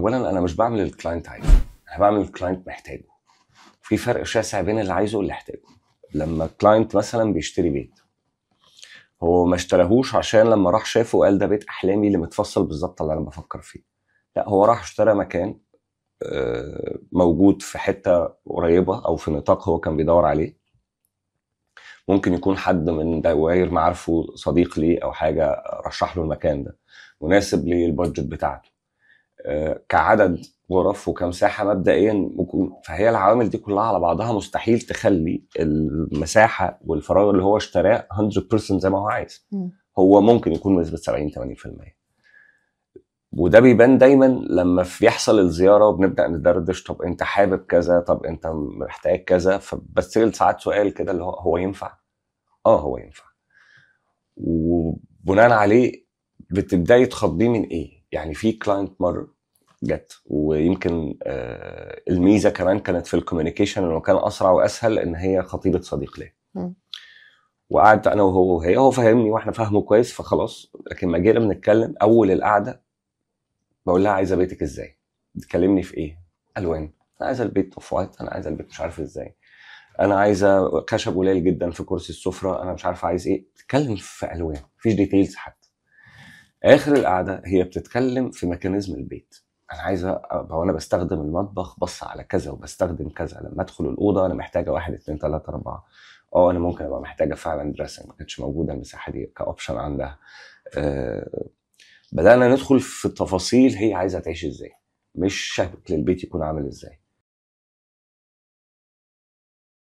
اولا انا مش بعمل الكلاينت عايزه، انا بعمل الكلاينت محتاجه. في فرق شاسع بين اللي عايزه واللي يحتاجه. لما الكلاينت مثلا بيشتري بيت، هو ما اشتراهوش عشان لما راح شافه قال ده بيت احلامي اللي متفصل بالظبط اللي انا بفكر فيه. لا، هو راح اشترى مكان موجود في حته قريبه او في نطاق هو كان بيدور عليه. ممكن يكون حد من دوائر معارفه، صديق ليه او حاجه، رشح له المكان ده مناسب للبادجت بتاعته. كعدد غرف وكمساحه مبدئيا ممكن. فهي العوامل دي كلها على بعضها مستحيل تخلي المساحه والفراغ اللي هو اشتراه 100% زي ما هو عايز. هو ممكن يكون بنسبه 70 80%. وده بيبان دايما لما بيحصل الزياره وبنبدا ندردش، طب انت حابب كذا، طب انت محتاج كذا. فبسال ساعات سؤال كده اللي هو ينفع؟ هو ينفع. وبناء عليه بتبداي تخضيه من ايه. يعني في كلاينت مره جت، ويمكن الميزه كمان كانت في الكوميونيكيشن انه كان اسرع واسهل، ان هي خطيبه صديق ليه. وقعدت انا وهو وهي، هو فاهمني واحنا فاهمه كويس فخلاص. لكن ما جينا بنتكلم اول القعده، بقول لها عايزه بيتك ازاي؟ بتكلمني في ايه؟ الوان. انا عايزه البيت اوف وايت، انا عايزه البيت مش عارف ازاي، انا عايزه خشب قليل جدا في كرسي السفره، انا مش عارف عايز ايه. بتتكلم في الوان، مفيش ديتيلز حتى. اخر القعده هي بتتكلم في ميكانيزم البيت. انا عايزه ابقى وانا بستخدم المطبخ بص على كذا وبستخدم كذا، لما ادخل الاوضه انا محتاجه 1 2 3 4. انا ممكن ابقى محتاجه فعلا دراسنج، ما كانتش موجوده المساحه دي كاوبشن عندها. بدانا ندخل في التفاصيل، هي عايزه تعيش ازاي، مش شكل البيت يكون عامل ازاي.